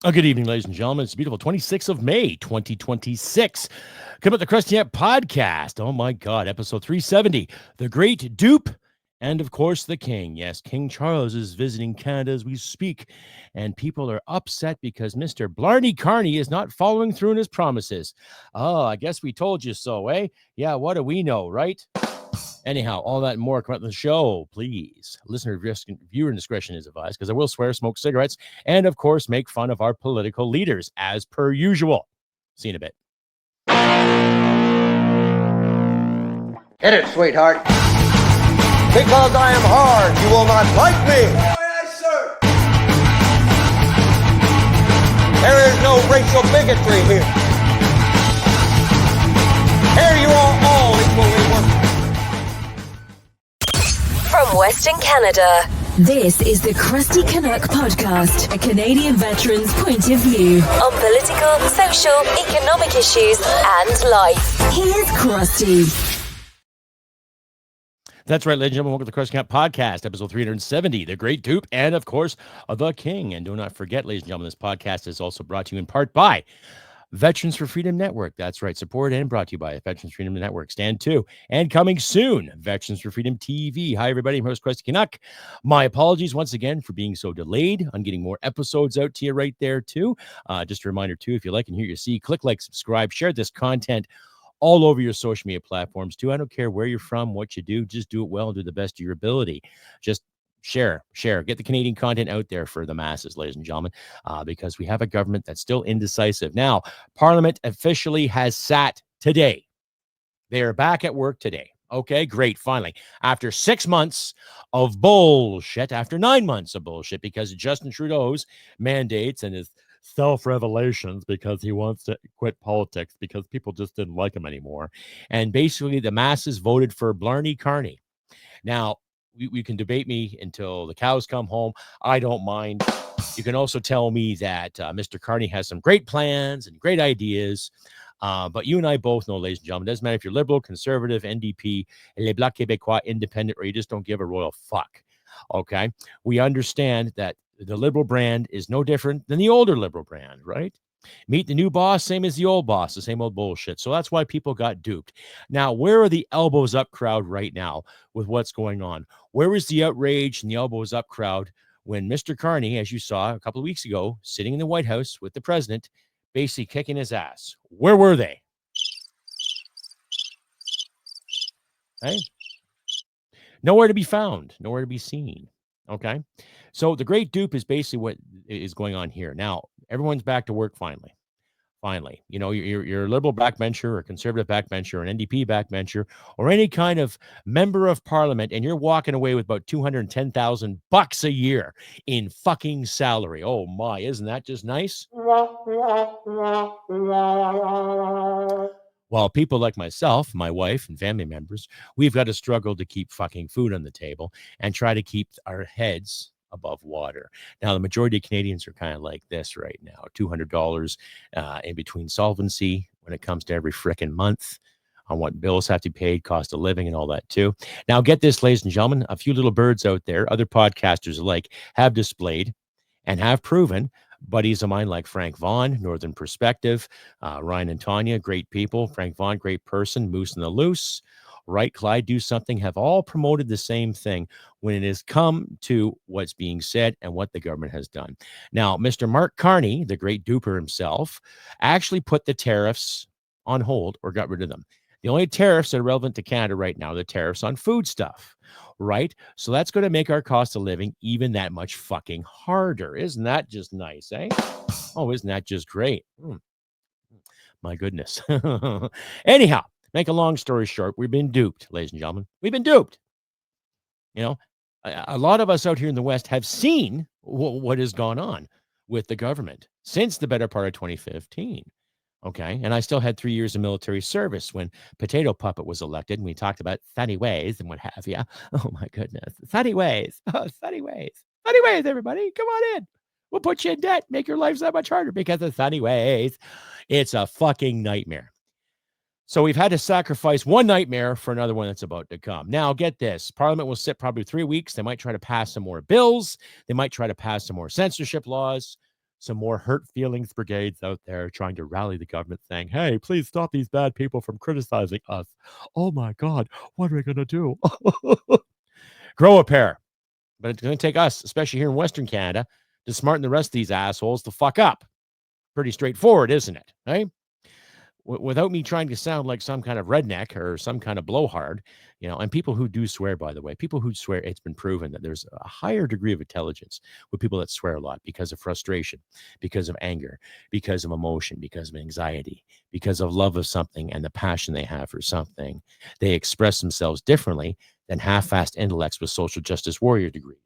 Good evening, ladies and gentlemen. It's a beautiful 26th of May, 2026. Come at the Crusty podcast. Oh my God, episode 370. The Great Dupe and, of course, the King. Yes, King Charles is visiting Canada as we speak, and people are upset because Mr. Blarney Carney is not following through on his promises. Oh, I guess we told you so, eh? Yeah, what do we know, right? Anyhow, all that and more come up on the show. Please, viewer discretion is advised because I will swear, smoke cigarettes, and of course, make fun of our political leaders as per usual. See you in a bit. Hit it, sweetheart. Because I am hard, you will not like me. Yes, sir. There is no racial bigotry here. Here you are all equally worthy. From Western Canada, this is the Crusty Canuck podcast, a Canadian veteran's point of view on political, social, economic issues, and life. Here's Crusty. That's right, ladies and gentlemen. Welcome to the Crusty Canuck podcast, episode 370, The Great Dupe, and of course, The King. And do not forget, ladies and gentlemen, this podcast is also brought to you in part by Veterans for Freedom Network. That's right. Supported and brought to you by Veterans for Freedom Network. Stand 2. And coming soon, Veterans for Freedom TV. Hi, everybody. I'm host Crusty Canuck. My apologies once again for being so delayed on getting more episodes out to you right there, too. Just a reminder, too, if you like and hear you see, click like, subscribe, share this content all over your social media platforms, too. I don't care where you're from, what you do. Just do it well and do the best of your ability. Just share, get the Canadian content out there for the masses, ladies and gentlemen, because we have a government that's still indecisive. Now, Parliament officially has sat today. They are back at work today. Okay, great. Finally, after 6 months of bullshit, after 9 months of bullshit, because of Justin Trudeau's mandates and his self-revelations, because he wants to quit politics because people just didn't like him anymore. And basically, the masses voted for Blarney Carney. Now, we can debate me until the cows come home. I don't mind. You can also tell me that Mr. Carney has some great plans and great ideas. But you and I both know, ladies and gentlemen, it doesn't matter if you're liberal, conservative, NDP, Les Blocs Québécois, independent, or you just don't give a royal fuck. Okay? We understand that the liberal brand is no different than the older liberal brand, right? Meet the new boss, same as the old boss, the same old bullshit. So that's why people got duped. Now, where are the elbows up crowd right now with what's going on? Where is the outrage and the elbows up crowd when Mr. Carney, as you saw a couple of weeks ago, sitting in the White House with the president, basically kicking his ass? Where were they? Hey? Nowhere to be found, nowhere to be seen. Okay? So the Great Dupe is basically what is going on here. Now, everyone's back to work finally. Finally, you know, you're a liberal backbencher or a conservative backbencher or an NDP backbencher or any kind of member of parliament, and you're walking away with about $210,000 a year in fucking salary. Oh my, isn't that just nice? While people like myself, my wife, and family members, we've got to struggle to keep fucking food on the table and try to keep our heads above water. Now, the majority of Canadians are kind of like this right now, $200 in between solvency when it comes to every frickin' month on what bills have to be paid, cost of living, and all that too. Now, get this, ladies and gentlemen, a few little birds out there, other podcasters alike, have displayed and have proven buddies of mine like Frank Vaughn, Northern Perspective, Ryan and Tanya, great people. Frank Vaughn, great person. Moose and the Loose, right? Clyde Do Something, have all promoted the same thing when it has come to what's being said and what the government has done. Now, Mr. Mark Carney, the great duper himself, actually put the tariffs on hold or got rid of them. The only tariffs that are relevant to Canada right now are the tariffs on food stuff, right? So that's going to make our cost of living even that much fucking harder. Isn't that just nice, eh? Oh, isn't that just great? My goodness. Anyhow, make a long story short, we've been duped, ladies and gentlemen. We've been duped. You know, a lot of us out here in the West have seen what has gone on with the government since the better part of 2015. Okay. And I still had 3 years of military service when Potato Puppet was elected, and we talked about sunny ways and what have you. Oh, my goodness. Sunny ways. Oh, sunny ways. Sunny ways, everybody. Come on in. We'll put you in debt, make your life that much harder because of sunny ways. It's a fucking nightmare. So we've had to sacrifice one nightmare for another one that's about to come. Now, get this. Parliament will sit probably 3 weeks. They might try to pass some more bills. They might try to pass some more censorship laws. some more hurt feelings brigades out there trying to rally the government saying, hey, please stop these bad people from criticizing us. Oh my God, what are we going to do? Grow a pair. But it's going to take us, especially here in Western Canada, to smarten the rest of these assholes the fuck up. Pretty straightforward, isn't it? Right? Without me trying to sound like some kind of redneck or some kind of blowhard, and people who do swear, by the way, people who swear, it's been proven that there's a higher degree of intelligence with people that swear a lot because of frustration, because of anger, because of emotion, because of anxiety, because of love of something and the passion they have for something. They express themselves differently than half-assed intellects with social justice warrior degrees.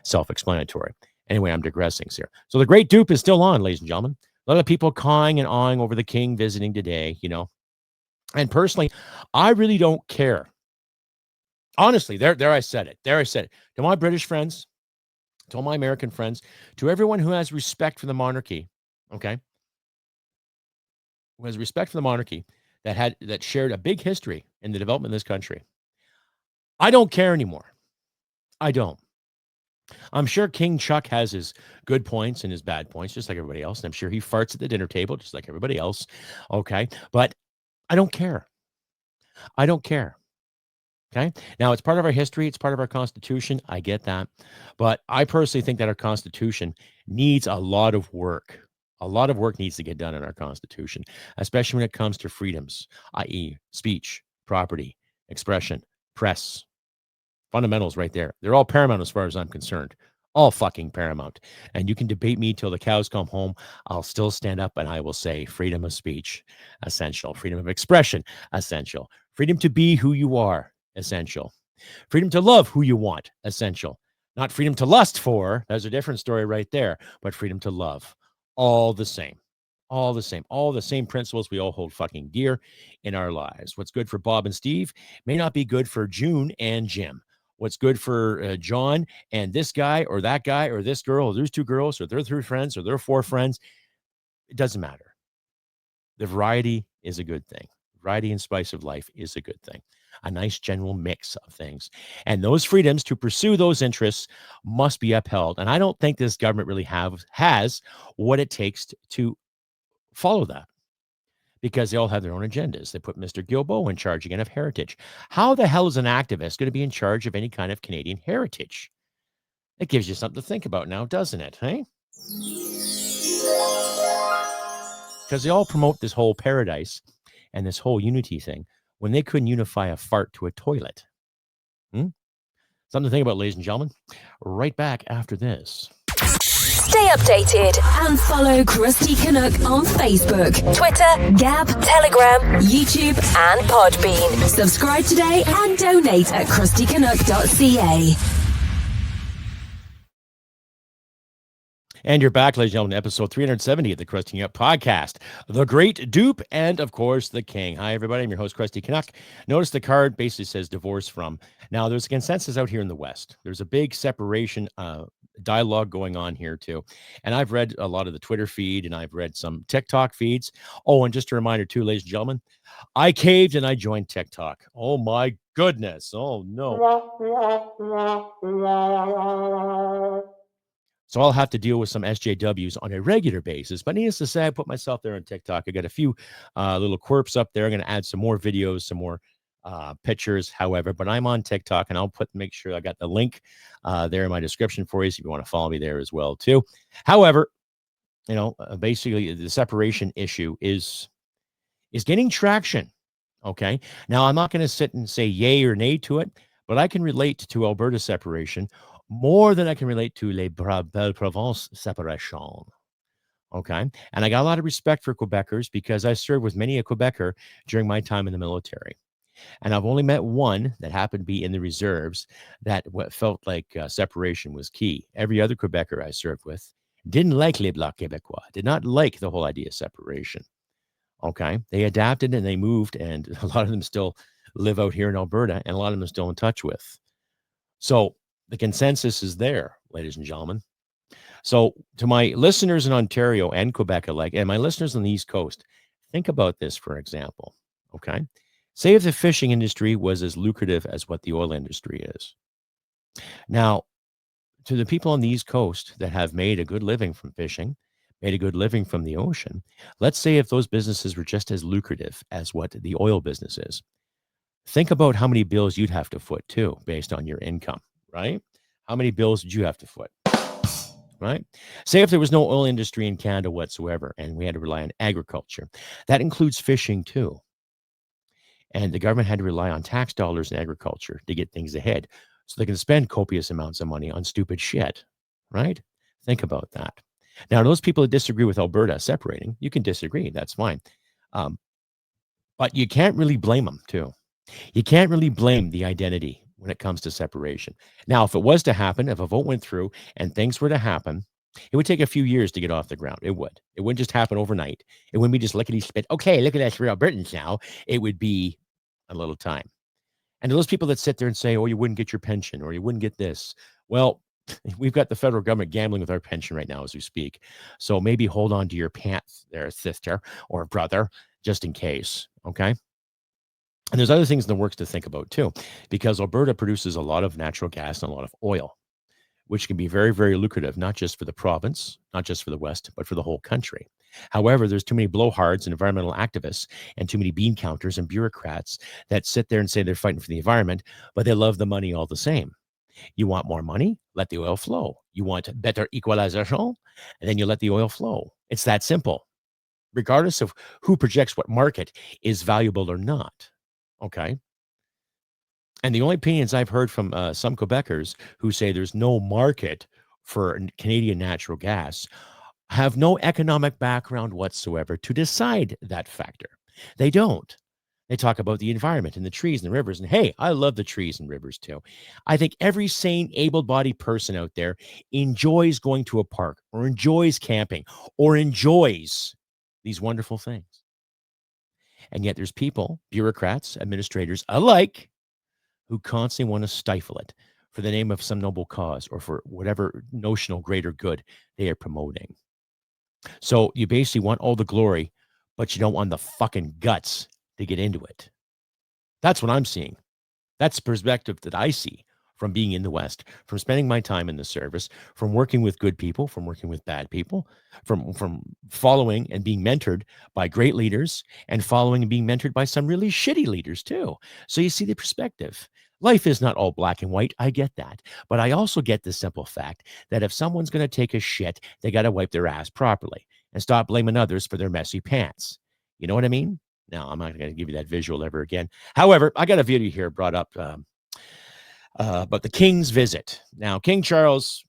Self-explanatory. Anyway, I'm digressing here. So the great dupe is still on, ladies and gentlemen. A lot of people cawing and awing over the king visiting today, And personally, I really don't care. Honestly, there I said it. There I said it. To my British friends, to all my American friends, to everyone who has respect for the monarchy, okay? Who has respect for the monarchy that shared a big history in the development of this country. I don't care anymore. I don't. I'm sure King Chuck has his good points and his bad points, just like everybody else. And I'm sure he farts at the dinner table, just like everybody else. Okay. But I don't care. I don't care. Okay. Now, it's part of our history. It's part of our Constitution. I get that. But I personally think that our Constitution needs a lot of work. A lot of work needs to get done in our Constitution, especially when it comes to freedoms, i.e., speech, property, expression, press. Fundamentals right there. They're all paramount as far as I'm concerned. All fucking paramount. And you can debate me till the cows come home. I'll still stand up and I will say freedom of speech, essential. Freedom of expression, essential. Freedom to be who you are, essential. Freedom to love who you want, essential. Not freedom to lust for, there's a different story right there, but freedom to love. All the same. All the same. All the same principles we all hold fucking dear in our lives. What's good for Bob and Steve may not be good for June and Jim. What's good for John and this guy or that guy or this girl or those two girls or their three friends or their four friends, it doesn't matter. The variety is a good thing. Variety and spice of life is a good thing. A nice general mix of things. And those freedoms to pursue those interests must be upheld. And I don't think this government really has what it takes to follow that. Because they all have their own agendas. They put Mr. Guilbeault in charge again of heritage. How the hell is an activist going to be in charge of any kind of Canadian heritage? It gives you something to think about now, doesn't it? Hey? Because they all promote this whole paradise and this whole unity thing when they couldn't unify a fart to a toilet. Something to think about, ladies and gentlemen. Right back after this. Stay updated and follow Crusty Canuck on Facebook, Twitter, Gab, Telegram, YouTube, and Podbean. Subscribe today and donate at crustycanuck.ca. And you're back, ladies and gentlemen, episode 370 of the Crusty Canuck podcast. The great dupe and, of course, the king. Hi, everybody. I'm your host, Crusty Canuck. Notice the card basically says divorce from. Now, there's a consensus out here in the West. There's a big separation dialogue going on here, too. And I've read a lot of the Twitter feed, and I've read some TikTok feeds. Oh, and just a reminder, too, ladies and gentlemen, I caved and I joined TikTok. Oh, my goodness. Oh, no. So I'll have to deal with some SJWs on a regular basis. But needless to say, I put myself there on TikTok. I got a few little quirps up there. I'm going to add some more videos, some more pictures, however. But I'm on TikTok, and I'll make sure I got the link there in my description for you, so if you want to follow me there as well, too. However, basically the separation issue is gaining traction. Okay. Now, I'm not going to sit and say yay or nay to it, but I can relate to Alberta separation more than I can relate to Les Belle Provence separation. Okay. And I got a lot of respect for Quebecers because I served with many a Quebecer during my time in the military. And I've only met one that happened to be in the reserves that what felt like separation was key. Every other Quebecer I served with didn't like Les Blocs Québécois, did not like the whole idea of separation. Okay. They adapted and they moved, and a lot of them still live out here in Alberta, and a lot of them are still in touch with. So the consensus is there, ladies and gentlemen. So to my listeners in Ontario and Quebec alike, and my listeners on the East Coast, think about this, for example. Okay. Say if the fishing industry was as lucrative as what the oil industry is. Now, to the people on the East Coast that have made a good living from fishing, made a good living from the ocean, let's say if those businesses were just as lucrative as what the oil business is, think about how many bills you'd have to foot too, based on your income, right? How many bills would you have to foot, right? Say if there was no oil industry in Canada whatsoever and we had to rely on agriculture, that includes fishing too. And the government had to rely on tax dollars in agriculture to get things ahead so they can spend copious amounts of money on stupid shit, right? Think about that. Now, those people that disagree with Alberta separating, you can disagree. That's fine. Um, but you can't really blame them, too. You can't really blame the identity when it comes to separation. Now, if it was to happen, if a vote went through and things were to happen, it would take a few years to get off the ground. It would. It wouldn't just happen overnight. It wouldn't be just lickety split. Okay, look at us, we're Albertans now. It would be a little time. And those people that sit there and say, oh, you wouldn't get your pension or you wouldn't get this. Well, we've got the federal government gambling with our pension right now as we speak. So maybe hold on to your pants there, sister or brother, just in case. Okay. And there's other things in the works to think about too, because Alberta produces a lot of natural gas and a lot of oil, which can be very, very lucrative, not just for the province, not just for the West, but for the whole country. However, there's too many blowhards and environmental activists and too many bean counters and bureaucrats that sit there and say they're fighting for the environment, but they love the money all the same. You want more money? Let the oil flow. You want better equalization? And then you let the oil flow. It's that simple, regardless of who projects what market is valuable or not. Okay. And the only opinions I've heard from some Quebecers who say there's no market for Canadian natural gas have no economic background whatsoever to decide that factor. They don't. They talk about the environment and the trees and the rivers. And hey, I love the trees and rivers too. I think every sane, able-bodied person out there enjoys going to a park or enjoys camping or enjoys these wonderful things. And yet there's people, bureaucrats, administrators alike, who constantly want to stifle it for the name of some noble cause or for whatever notional greater good they are promoting. So you basically want all the glory, but you don't want the fucking guts to get into it. That's what I'm seeing. That's the perspective that I see from being in the West, from spending my time in the service, from working with good people, from working with bad people, from following and being mentored by great leaders and following and being mentored by some really shitty leaders too. So you see the perspective. Life is not all black and white. I get that. But I also get the simple fact that if someone's going to take a shit, they got to wipe their ass properly and stop blaming others for their messy pants. You know what I mean? Now, I'm not going to give you that visual ever again. However, I got a video here brought up about the King's visit. Now, King Charles,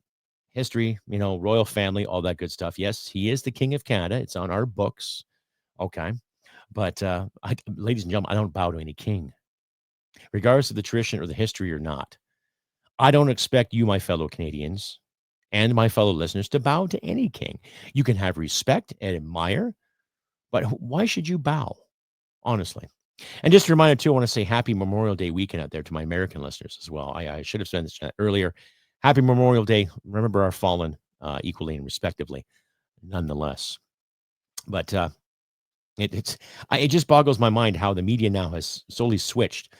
history, royal family, all that good stuff. Yes, he is the King of Canada. It's on our books. Okay. But ladies and gentlemen, I don't bow to any king, regardless of the tradition or the history or not. I don't expect you, my fellow Canadians, and my fellow listeners to bow to any king. You can have respect and admire, but why should you bow? Honestly. And just a reminder, too, I want to say happy Memorial Day weekend out there to my American listeners as well. I should have said this earlier. Happy Memorial Day. Remember our fallen equally and respectively, nonetheless. But it just boggles my mind how the media now has solely switched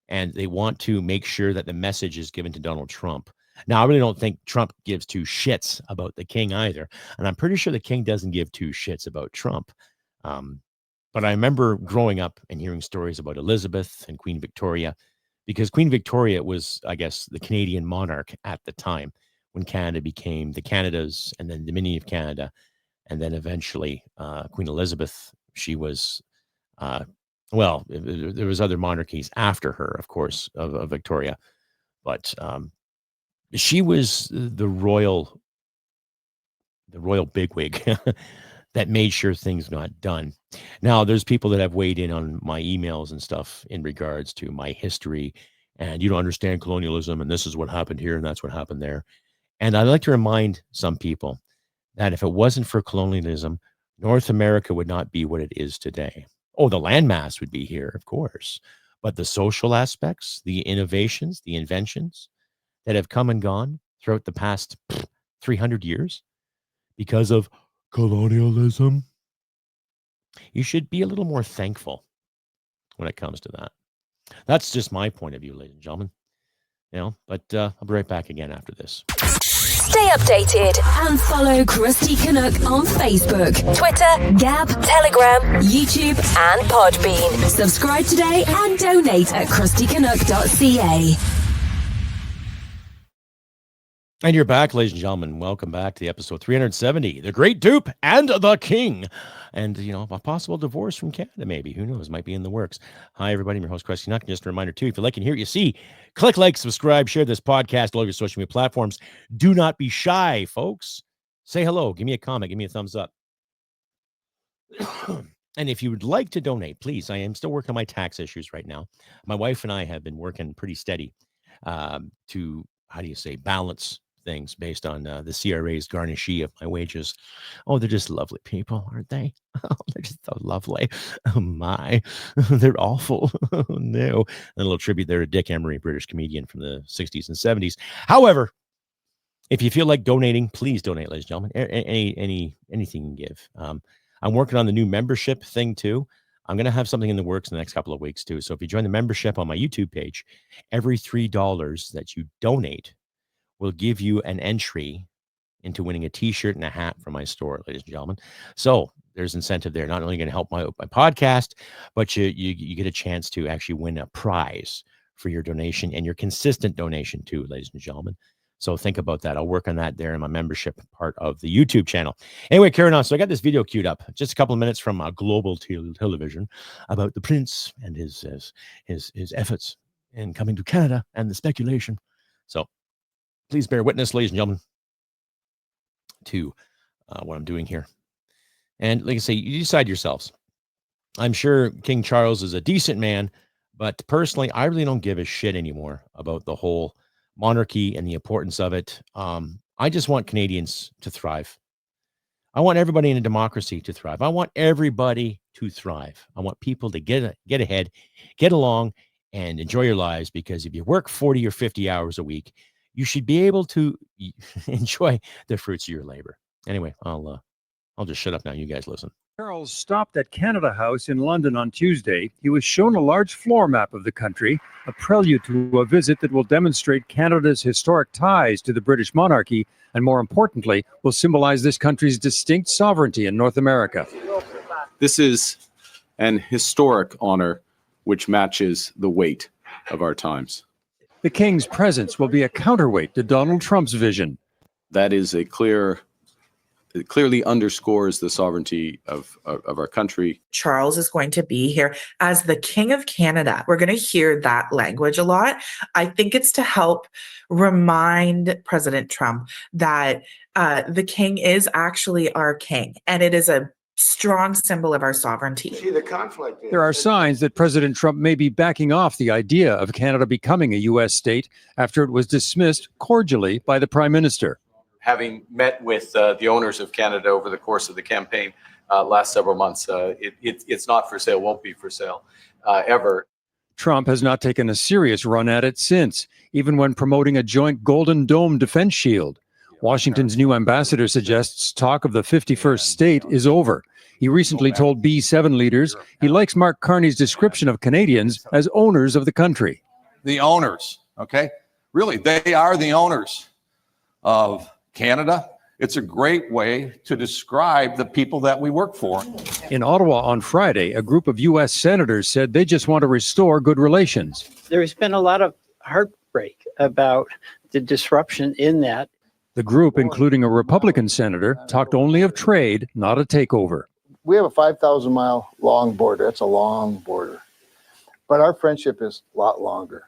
and they want to make sure that the message is given to Donald Trump. Now, I really don't think Trump gives two shits about the king either. And I'm pretty sure the king doesn't give two shits about Trump. But I remember growing up and hearing stories about Elizabeth and Queen Victoria, because Queen Victoria was, I guess, the Canadian monarch at the time when Canada became the Canadas and then Dominion of Canada. And then eventually Queen Elizabeth, she was, there was other monarchies after her, of course, of Victoria. But she was the royal bigwig that made sure things got done. Now, there's people that have weighed in on my emails and stuff in regards to my history, and you don't understand colonialism, and this is what happened here, and that's what happened there. And I'd like to remind some people that if it wasn't for colonialism, North America would not be what it is today. Oh, the landmass would be here, of course, but the social aspects, the innovations, the inventions that have come and gone throughout the past 300 years because of colonialism, you should be a little more thankful when it comes to that. That's just my point of view, ladies and gentlemen. But I'll be right back again after this. Stay updated and follow Crusty Canuck on Facebook, Twitter, Gab, Telegram, YouTube, and Podbean. Subscribe today and donate at crustycanuck.ca. And you're back, ladies and gentlemen. Welcome back to the episode 370, The Great Dupe and the King. And, a possible divorce from Canada, maybe. Who knows? Might be in the works. Hi, everybody. I'm your host, Crusty Canuck. Just a reminder, too, if you like and hear what you see, click like, subscribe, share this podcast, all your social media platforms. Do not be shy, folks. Say hello. Give me a comment. Give me a thumbs up. And if you would like to donate, please, I am still working on my tax issues right now. My wife and I have been working pretty steady to, balance things based on the CRA's garnishee of my wages. Oh, they're just lovely people, aren't they? Oh, they're just so lovely. Oh my, they're awful. Oh no. And a little tribute there to Dick Emery, British comedian from the 60s and 70s. However, if you feel like donating, please donate, ladies and gentlemen. Anything you can give. I'm working on the new membership thing too. I'm going to have something in the works in the next couple of weeks too. So if you join the membership on my YouTube page, every $3 that you donate will give you an entry into winning a t-shirt and a hat from my store, ladies and gentlemen. So there's incentive there. Not only going to help my podcast, but you get a chance to actually win a prize for your donation and your consistent donation too, ladies and gentlemen. So think about that. I'll work on that there in my membership part of the YouTube channel. Anyway, carrying on. So I got this video queued up, just a couple of minutes from global television about the prince and his efforts in coming to Canada and the speculation. So please bear witness, ladies and gentlemen, to what I'm doing here. And like I say, you decide yourselves. I'm sure King Charles is a decent man, but personally, I really don't give a shit anymore about the whole monarchy and the importance of it. I just want Canadians to thrive. I want everybody in a democracy to thrive. I want everybody to thrive. I want people to get ahead, get along, and enjoy your lives, because if you work 40 or 50 hours a week, you should be able to enjoy the fruits of your labor. Anyway, I'll just shut up now. You guys listen. Charles stopped at Canada House in London on Tuesday. He was shown a large floor map of the country, a prelude to a visit that will demonstrate Canada's historic ties to the British monarchy, and more importantly, will symbolize this country's distinct sovereignty in North America. This is an historic honor which matches the weight of our times. The King's presence will be a counterweight to Donald Trump's vision. That is it clearly underscores the sovereignty of our country. Charles is going to be here as the King of Canada. We're going to hear that language a lot. I think it's to help remind President Trump that the King is actually our king, and it is a strong symbol of our sovereignty. See the conflict. There are signs that President Trump may be backing off the idea of Canada becoming a U.S. state after it was dismissed cordially by the Prime Minister. Having met with the owners of Canada over the course of the campaign last several months, it's not for sale, won't be for sale ever. Trump has not taken a serious run at it since, even when promoting a joint Golden Dome defense shield. Washington's new ambassador suggests talk of the 51st state is over. He recently told B7 leaders he likes Mark Carney's description of Canadians as owners of the country. The owners, okay? Really, they are the owners of Canada. It's a great way to describe the people that we work for. In Ottawa on Friday, a group of U.S. senators said they just want to restore good relations. There's been a lot of heartbreak about the disruption in that. The group, including a Republican senator, talked only of trade, not a takeover. We have a 5,000-mile long border. That's a long border. But our friendship is a lot longer.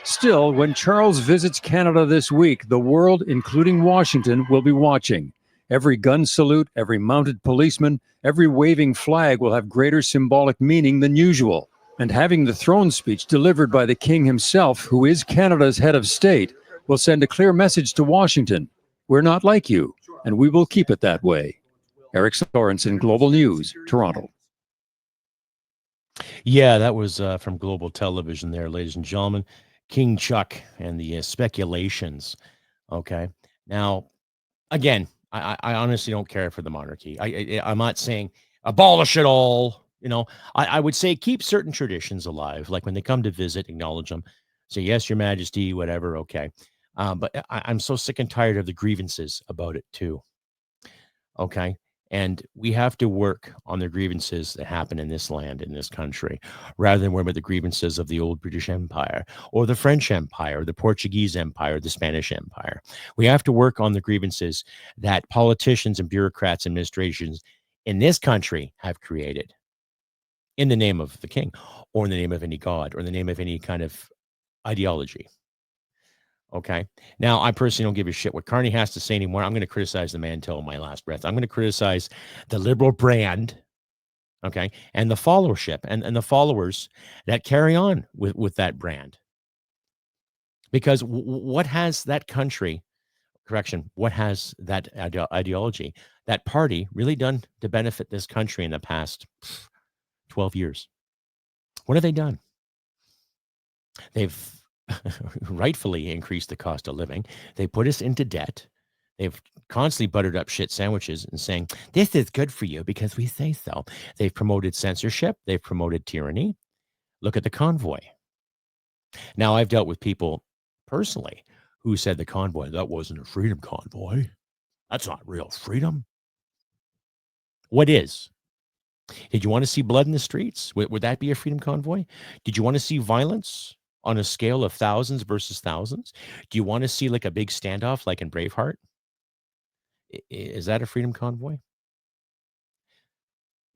Still, when Charles visits Canada this week, the world, including Washington, will be watching. Every gun salute, every mounted policeman, every waving flag will have greater symbolic meaning than usual. And having the throne speech delivered by the King himself, who is Canada's head of state, will send a clear message to Washington. We're not like you, and we will keep it that way. Eric Sorensen, Global News, Toronto. Yeah, that was from Global Television there, ladies and gentlemen. King Chuck and the speculations. Okay. Now, again, I honestly don't care for the monarchy. I'm not saying abolish it all. I would say keep certain traditions alive. Like when they come to visit, acknowledge them. Say, yes, your majesty, whatever. Okay. But I'm so sick and tired of the grievances about it too. Okay. And we have to work on the grievances that happen in this land, in this country, rather than worry about the grievances of the old British Empire or the French Empire, or the Portuguese Empire, the Spanish Empire. We have to work on the grievances that politicians and bureaucrats, administrations in this country have created in the name of the king, or in the name of any god, or in the name of any kind of ideology. Okay. Now, I personally don't give a shit what Carney has to say anymore. I'm going to criticize the man till my last breath. I'm going to criticize the liberal brand, okay, and the followership and the followers that carry on with that brand. Because what has that country, correction, what has that ideology, that party really done to benefit this country in the past 12 years? What have they done? They've rightfully increased the cost of living. They put us into debt. They've constantly buttered up shit sandwiches and saying, this is good for you because we say so. They've promoted censorship. They've promoted tyranny. Look at the convoy. Now, I've dealt with people personally who said the convoy, that wasn't a freedom convoy. That's not real freedom. What is? Did you want to see blood in the streets? Would that be a freedom convoy? Did you want to see violence on a scale of thousands versus thousands? Do you want to see like a big standoff like in Braveheart? Is that a freedom convoy?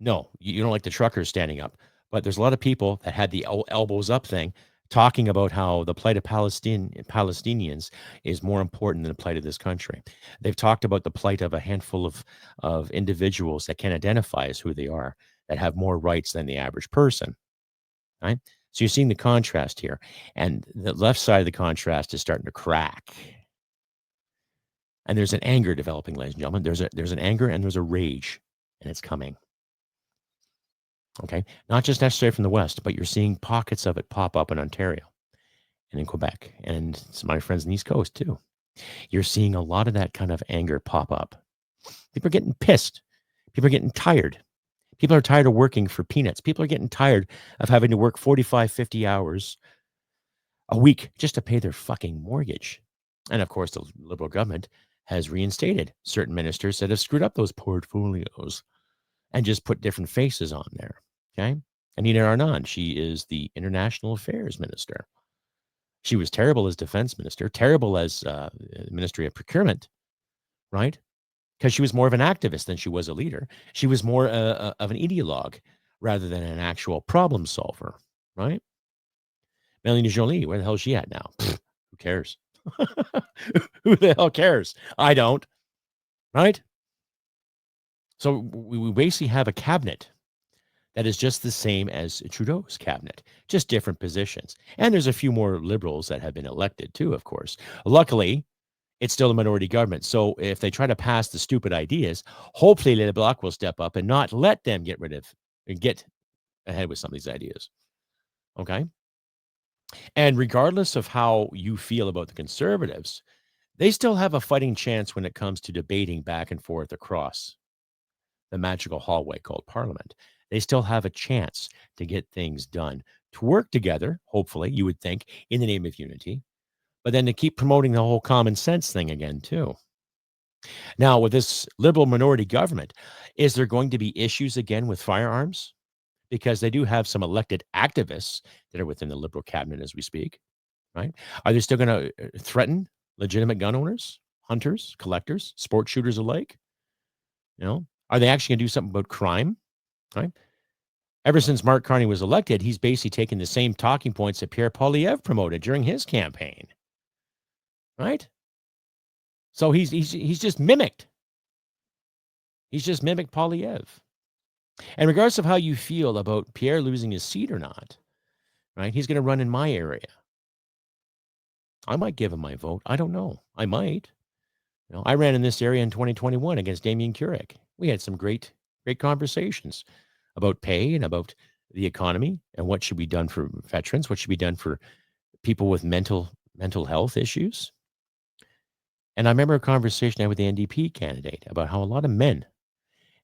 No, you don't like the truckers standing up, but there's a lot of people that had the elbows up thing talking about how the plight of Palestinians is more important than the plight of this country. They've talked about the plight of a handful of individuals that can identify as who they are, that have more rights than the average person, right? So you're seeing the contrast here, and the left side of the contrast is starting to crack. And there's an anger developing, ladies and gentlemen. There's an anger and there's a rage, and it's coming. Okay, not just necessarily from the West, but you're seeing pockets of it pop up in Ontario and in Quebec, and some of my friends on the East Coast too. You're seeing a lot of that kind of anger pop up. People are getting pissed. People are getting tired. People are tired of working for peanuts. People are getting tired of having to work 45, 50 hours a week just to pay their fucking mortgage. And of course, the Liberal government has reinstated certain ministers that have screwed up those portfolios and just put different faces on there. Okay. Anita Arnand, she is the International Affairs Minister. She was terrible as Defense Minister, terrible as Ministry of Procurement, right? Because she was more of an activist than she was a leader. She was more of an ideologue rather than an actual problem solver, right? Melanie Jolie, where the hell is she at now? Pfft, who cares? Who the hell cares? I don't, right? So we basically have a cabinet that is just the same as Trudeau's cabinet, just different positions. And there's a few more liberals that have been elected too, of course. Luckily, it's still a minority government. So if they try to pass the stupid ideas, hopefully the Bloc will step up and not let them get ahead with some of these ideas. Okay? And regardless of how you feel about the Conservatives, they still have a fighting chance when it comes to debating back and forth across the magical hallway called Parliament. They still have a chance to get things done, to work together, hopefully, you would think, in the name of unity, but then to keep promoting the whole common sense thing again, too. Now, with this Liberal minority government, is there going to be issues again with firearms? Because they do have some elected activists that are within the Liberal cabinet as we speak, right? Are they still going to threaten legitimate gun owners, hunters, collectors, sport shooters alike? Are they actually going to do something about crime? Right? Ever since Mark Carney was elected, he's basically taken the same talking points that Pierre Poilievre promoted during his campaign. Right? So he's just mimicked. He's just mimicked Poilievre. And regardless of how you feel about Pierre losing his seat or not, right? He's going to run in my area. I might give him my vote. I don't know. I might. I ran in this area in 2021 against Damien Keurig. We had some great conversations about pay and about the economy and what should be done for veterans, what should be done for people with mental health issues. And I remember a conversation I had with the NDP candidate about how a lot of men,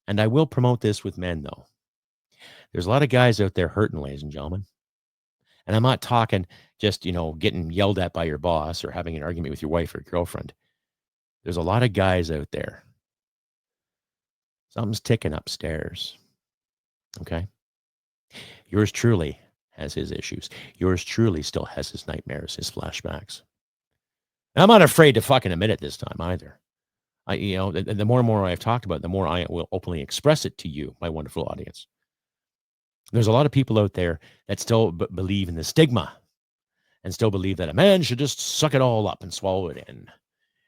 and I will promote this with men though, there's a lot of guys out there hurting, ladies and gentlemen. And I'm not talking just, getting yelled at by your boss or having an argument with your wife or girlfriend. There's a lot of guys out there. Something's ticking upstairs. Okay. Yours truly has his issues. Yours truly still has his nightmares, his flashbacks. And I'm not afraid to fucking admit it this time either. The more and more I've talked about it, the more I will openly express it to you, my wonderful audience. There's a lot of people out there that still believe in the stigma and still believe that a man should just suck it all up and swallow it in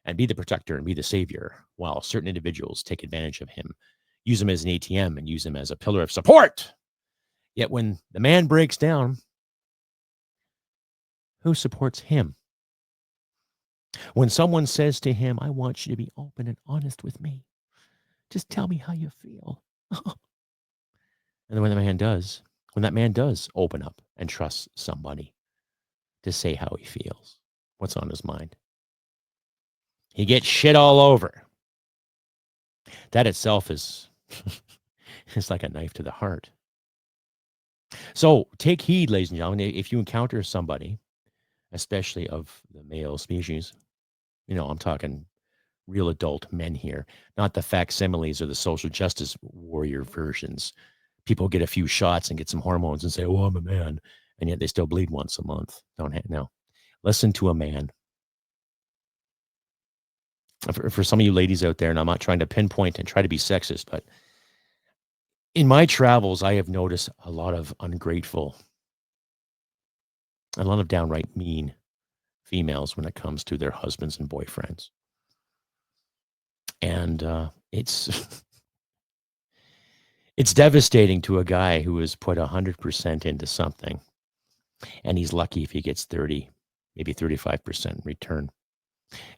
and be the protector and be the savior, while certain individuals take advantage of him, use him as an ATM and use him as a pillar of support. Yet when the man breaks down, who supports him? When someone says to him, I want you to be open and honest with me. Just tell me how you feel. And when that man does open up and trust somebody to say how he feels, what's on his mind, he gets shit all over. That itself is it's like a knife to the heart. So take heed, ladies and gentlemen, if you encounter somebody, especially of the male species, I'm talking real adult men here, not the facsimiles or the social justice warrior versions. People get a few shots and get some hormones and say, oh, I'm a man. And yet they still bleed once a month. No. Listen to a man. For some of you ladies out there, and I'm not trying to pinpoint and try to be sexist, but in my travels, I have noticed a lot of ungrateful, a lot of downright mean females when it comes to their husbands and boyfriends. And it's it's devastating to a guy who has put 100% into something, and he's lucky if he gets 30, maybe 35% in return,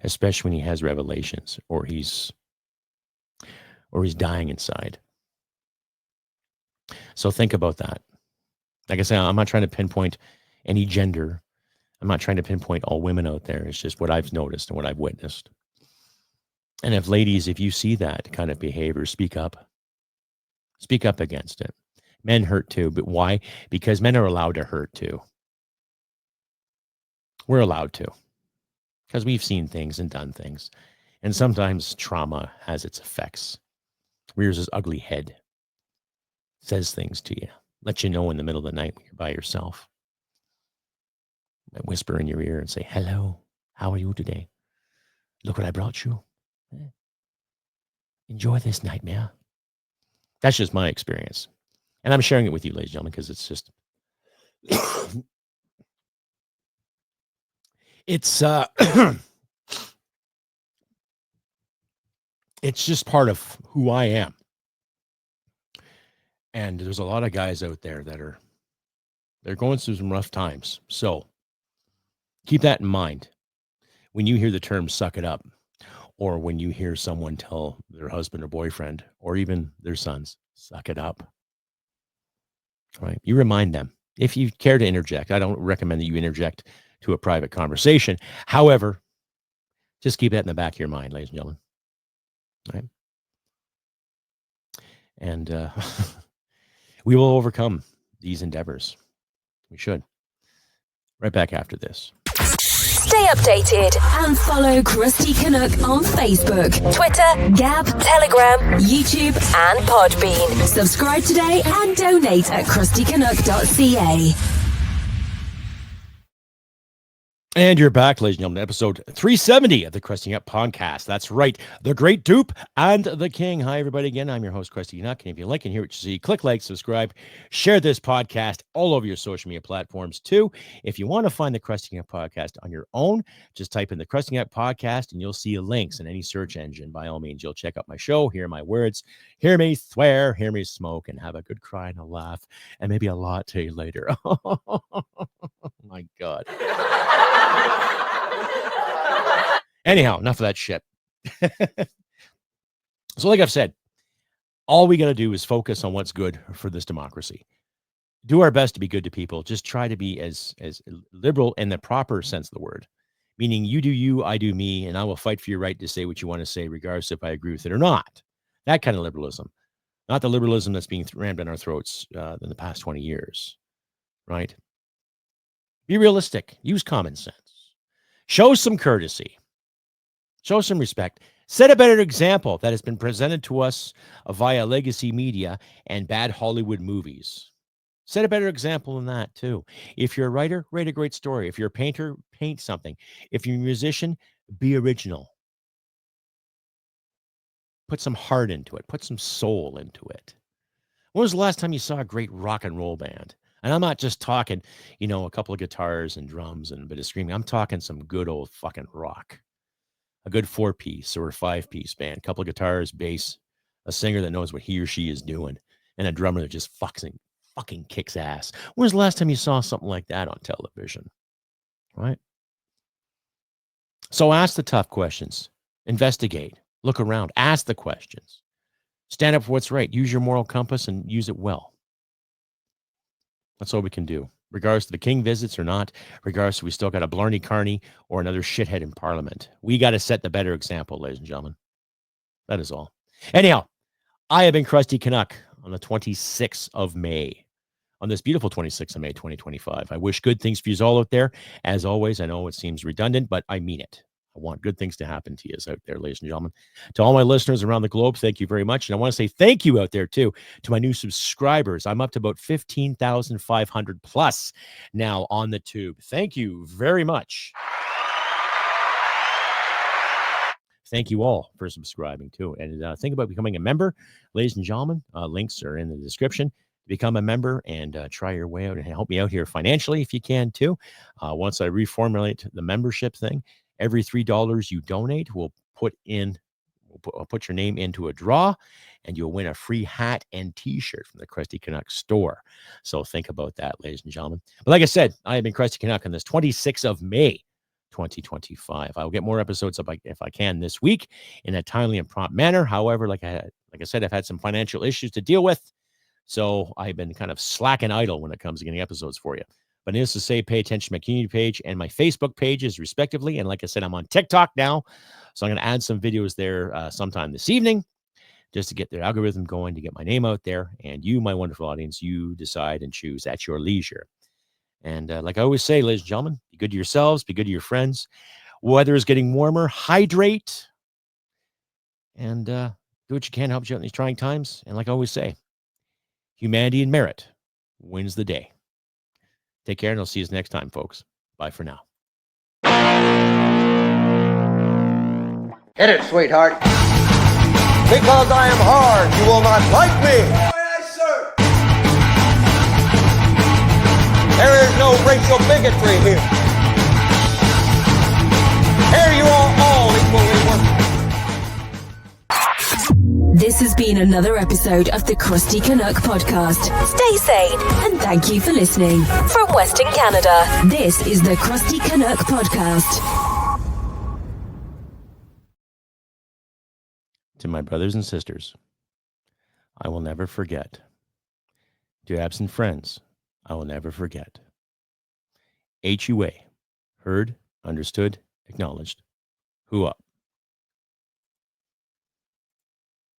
especially when he has revelations or he's dying inside. So think about that. Like I said, I'm not trying to pinpoint any gender. I'm not trying to pinpoint all women out there. It's just what I've noticed and what I've witnessed. And if ladies, if you see that kind of behavior, speak up. Speak up against it. Men hurt too, but why? Because men are allowed to hurt too. We're allowed to, because we've seen things and done things. And sometimes trauma has its effects. Rears his ugly head, says things to you, lets you know in the middle of the night when you're by yourself. I whisper in your ear and say, hello, how are you today? Look what I brought you. Enjoy this nightmare. That's just my experience. And I'm sharing it with you, ladies and gentlemen, because it's just, it's just part of who I am. And there's a lot of guys out there they're going through some rough times. So keep that in mind when you hear the term suck it up, or when you hear someone tell their husband or boyfriend, or even their sons, suck it up. Right? You remind them. If you care to interject, I don't recommend that you interject to a private conversation. However, just keep that in the back of your mind, ladies and gentlemen. Right? And we will overcome these endeavors. We should. Right back after this. Stay updated and follow Crusty Canuck on Facebook, Twitter, Gab, Telegram, YouTube, and Podbean. Subscribe today and donate at crustycanuck.ca. And you're back, ladies and gentlemen, episode 370 of the Crusty Canuck podcast. That's right, the great Dupe and the King. Hi, everybody. Again, I'm your host, Crusty Canuck. And if you like and hear what you see, click like, subscribe, share this podcast all over your social media platforms, too. If you want to find the Crusty Canuck podcast on your own, just type in the Crusty Canuck podcast, and you'll see links in any search engine. By all means, you'll check out my show, hear my words, hear me swear, hear me smoke, and have a good cry and a laugh, and maybe a latte later. Oh, my God. Anyhow, enough of that shit. So like I've said, all we got to do is focus on what's good for this democracy. Do our best to be good to people. Just try to be as liberal in the proper sense of the word, meaning you do you, I do me, and I will fight for your right to say what you want to say, regardless if I agree with it or not. That kind of liberalism, not the liberalism that's being rammed down our throats in the past 20 years, right? Be realistic. Use common sense. Show some courtesy. Show some respect. Set a better example that has been presented to us via legacy media and bad Hollywood movies. Set a better example than that, too. If you're a writer, write a great story. If you're a painter, paint something. If you're a musician, be original. Put some heart into it. Put some soul into it. When was the last time you saw a great rock and roll band? And I'm not just talking, a couple of guitars and drums and a bit of screaming. I'm talking some good old fucking rock. A good 4-piece or a 5-piece band. A couple of guitars, bass, a singer that knows what he or she is doing, and a drummer that just fucking kicks ass. When was the last time you saw something like that on television? Right? So ask the tough questions. Investigate. Look around. Ask the questions. Stand up for what's right. Use your moral compass and use it well. That's all we can do. Regardless of the king visits or not, regardless if we still got a Blarney Carney or another shithead in Parliament. We got to set the better example, ladies and gentlemen. That is all. Anyhow, I have been Crusty Canuck on the 26th of May. On this beautiful 26th of May, 2025. I wish good things for you all out there. As always, I know it seems redundant, but I mean it. I want good things to happen to you out there, ladies and gentlemen. To all my listeners around the globe, thank you very much. And I want to say thank you out there, too, to my new subscribers. I'm up to about 15,500 plus now on the tube. Thank you very much. Thank you all for subscribing, too. And think about becoming a member, ladies and gentlemen. Links are in the description. Become a member and try your way out and help me out here financially if you can, too. Once I reformulate the membership thing, every $3 you donate, we'll put your name into a draw, and you'll win a free hat and T-shirt from the Crusty Canuck store. So think about that, ladies and gentlemen. But like I said, I have been Crusty Canuck on this 26th of May, 2025. I will get more episodes if I can this week in a timely and prompt manner. However, like I said, I've had some financial issues to deal with, so I've been kind of slack and idle when it comes to getting episodes for you. But needless to say, pay attention to my community page and my Facebook pages, respectively. And like I said, I'm on TikTok now. So I'm going to add some videos there sometime this evening just to get the algorithm going, to get my name out there. And you, my wonderful audience, you decide and choose at your leisure. And like I always say, ladies and gentlemen, be good to yourselves, be good to your friends. Weather is getting warmer. Hydrate. And do what you can to help you out in these trying times. And like I always say, humanity and merit wins the day. Take care, and I'll see you next time, folks. Bye for now. Hit it, sweetheart. Because I am hard, you will not like me. Yes, sir. There is no racial bigotry here. Here you are all equally worthless. This has been another episode of the Crusty Canuck podcast. Stay sane and thank you for listening. From Western Canada, this is the Crusty Canuck podcast. To my brothers and sisters, I will never forget. To absent friends, I will never forget. HUA, heard, understood, acknowledged. Who up?